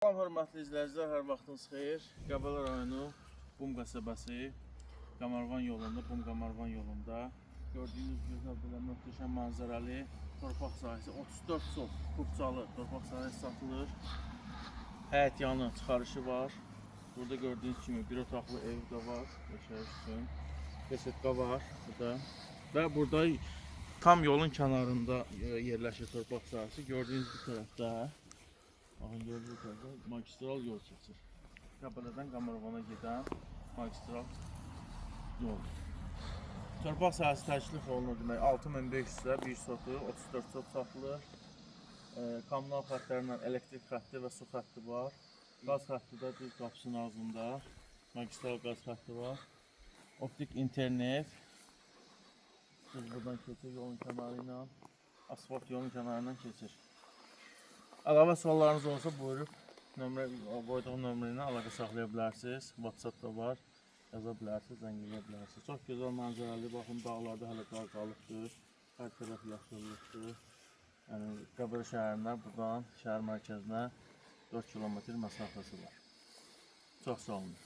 Salam hörmətli izləyicilər, hər vaxtınız xeyir. Qəbələ rayonu Bum qəsəbəsi Qamarvan yolunda, Bum-Qamarvan yolunda gördüyünüz gözəl belə möhtəşəm manzaralı torpaq sahəsi 34 çox kubcalı torpaq sahəsi satılır. Həyət yanı çıxarışı var. Burada gördüyünüz kimi bir otaqlı ev də var, yaşayış üçün. Besetka var burada. Və burada tam yolun kənarında yerləşir torpaq sahəsi. Gördüyünüz bu tərəfdə magistral yol keçir. Qəbələdən Qamarvana gedən magistral yol. Torpaq sahəsi təklif olunur demək 6500-ə bir sotu 34 sot satılır. Kommunal xəttlərlə elektrik xətti və su xətti var. Qaz xətti də düz qapısının ağzında. Magistral qaz xətti var. Optik internet. Düz buradan keçir yolun kənarı ilə. Asfalt yolun kənarı ilə keçir. Əlavə suallarınız olsa buyurub qoyduğum nömrə ilə əlaqə saxlaya bilərsiniz. WhatsApp da var. Yaza bilərsiniz, zəng edə bilərsiniz. Çox gözəl mənzərəli. Baxın, dağlarda hələ qar qalıqdır. Hər tərəf yaşıllıqdır. Yəni Qəbələ şəhərindən buradan şəhər mərkəzinə 4 kilometr məsafəsi var. Çox sağ olun.